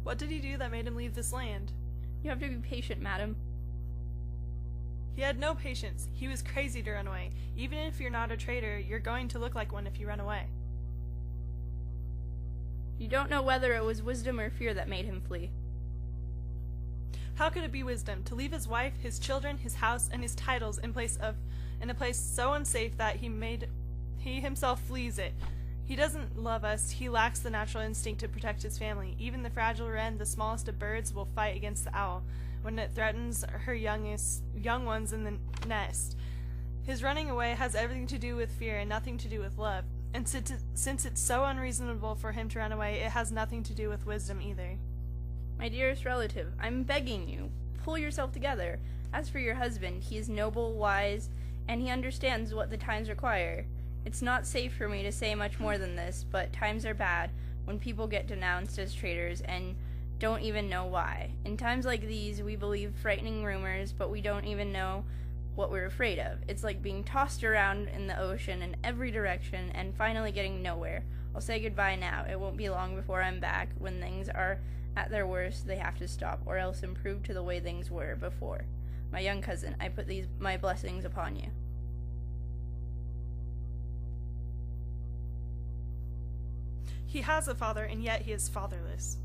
What did he do that made him leave this land? You have to be patient, madam. He had no patience. He was crazy to run away. Even if you're not a traitor, you're going to look like one if you run away. You don't know whether it was wisdom or fear that made him flee. How could it be wisdom to leave his wife, his children, his house, and his titles in a place so unsafe that he himself flees it? He doesn't love us. He lacks the natural instinct to protect his family. Even the fragile wren, the smallest of birds, will fight against the owl when it threatens her young ones in the nest. His running away has everything to do with fear and nothing to do with love. And since it's so unreasonable for him to run away, it has nothing to do with wisdom either. My dearest relative, I'm begging you, pull yourself together. As for your husband, he is noble, wise, and he understands what the times require. It's not safe for me to say much more than this, but times are bad when people get denounced as traitors and don't even know why. In times like these, we believe frightening rumors, but we don't even know what we're afraid of. It's like being tossed around in the ocean in every direction and finally getting nowhere. I'll say goodbye now. It won't be long before I'm back. When things are at their worst, they have to stop, or else improve to the way things were before. My young cousin, I put my blessings upon you. He has a father, and yet he is fatherless.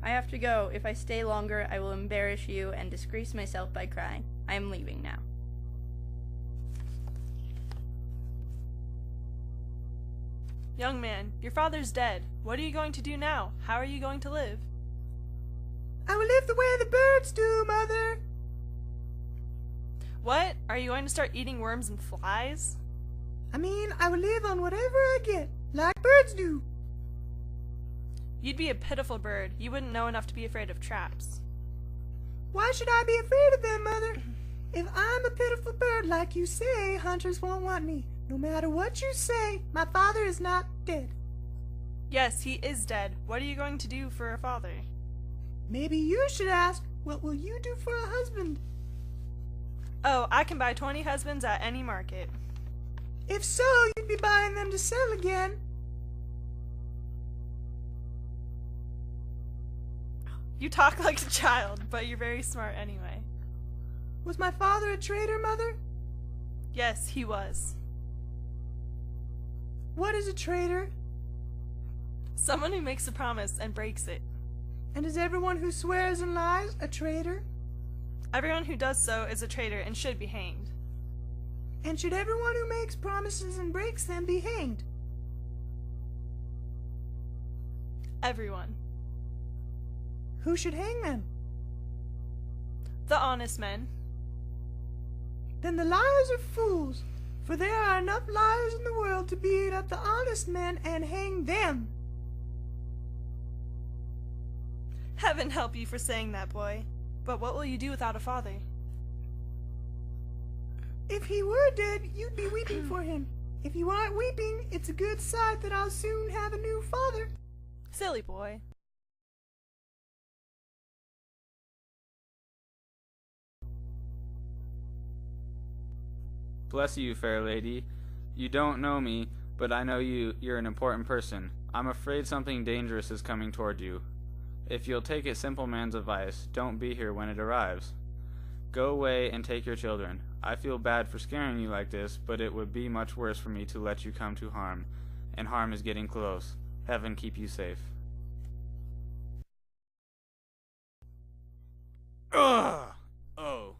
I have to go. If I stay longer, I will embarrass you and disgrace myself by crying. I am leaving now. Young man, your father's dead. What are you going to do now? How are you going to live? I will live the way the birds do, Mother. What? Are you going to start eating worms and flies? I mean, I will live on whatever I get, like birds do. You'd be a pitiful bird. You wouldn't know enough to be afraid of traps. Why should I be afraid of them, Mother? If I'm a pitiful bird like you say, hunters won't want me. No matter what you say, my father is not dead. Yes, he is dead. What are you going to do for a father? Maybe you should ask, what will you do for a husband? Oh, I can buy 20 husbands at any market. If so, you'd be buying them to sell again. You talk like a child, but you're very smart anyway. Was my father a traitor, Mother? Yes, he was. What is a traitor? Someone who makes a promise and breaks it. And is everyone who swears and lies a traitor? Everyone who does so is a traitor and should be hanged. And should everyone who makes promises and breaks them be hanged? Everyone. Who should hang them? The honest men. Then the liars are fools, for there are enough liars in the world to beat up the honest men and hang them. Heaven help you for saying that, boy. But what will you do without a father? If he were dead, you'd be weeping for him. If you aren't weeping, it's a good sight that I'll soon have a new father. Silly boy. Bless you, fair lady. You don't know me, but I know you. You're an important person. I'm afraid something dangerous is coming toward you. If you'll take a simple man's advice, don't be here when it arrives. Go away and take your children. I feel bad for scaring you like this, but it would be much worse for me to let you come to harm, and harm is getting close. Heaven keep you safe. Ugh! Oh.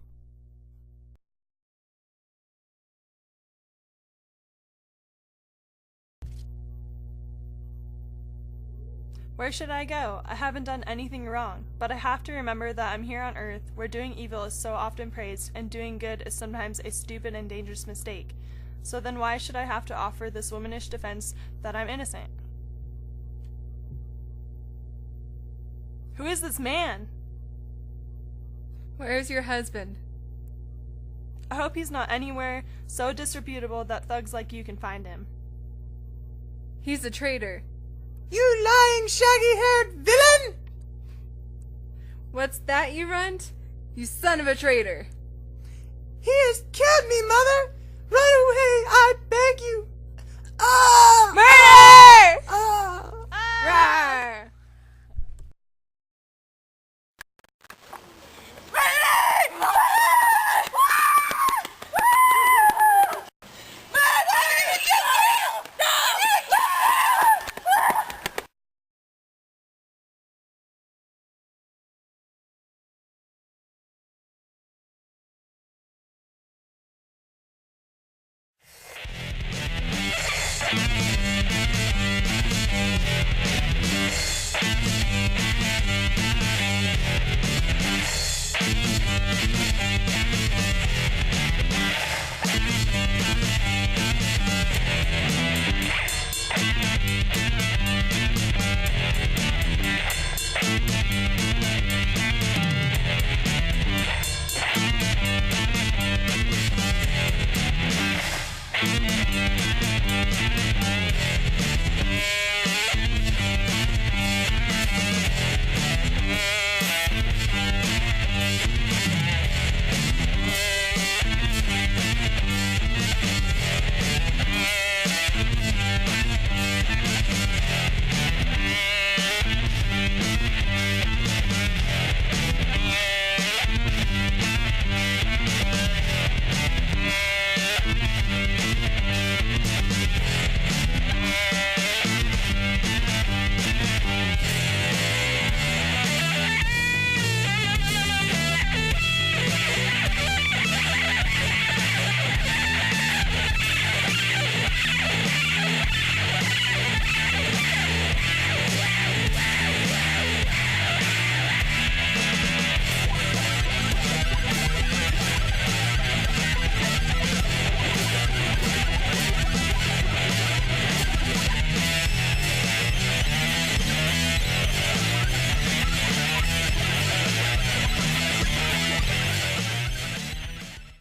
Where should I go? I haven't done anything wrong, but I have to remember that I'm here on earth, where doing evil is so often praised, and doing good is sometimes a stupid and dangerous mistake. So then why should I have to offer this womanish defense that I'm innocent? Who is this man? Where's your husband? I hope he's not anywhere so disreputable that thugs like you can find him. He's a traitor. You lying, shaggy-haired villain! What's that, you runt? You son of a traitor! He has killed me, Mother! Run away, I beg you! Ah! Murder!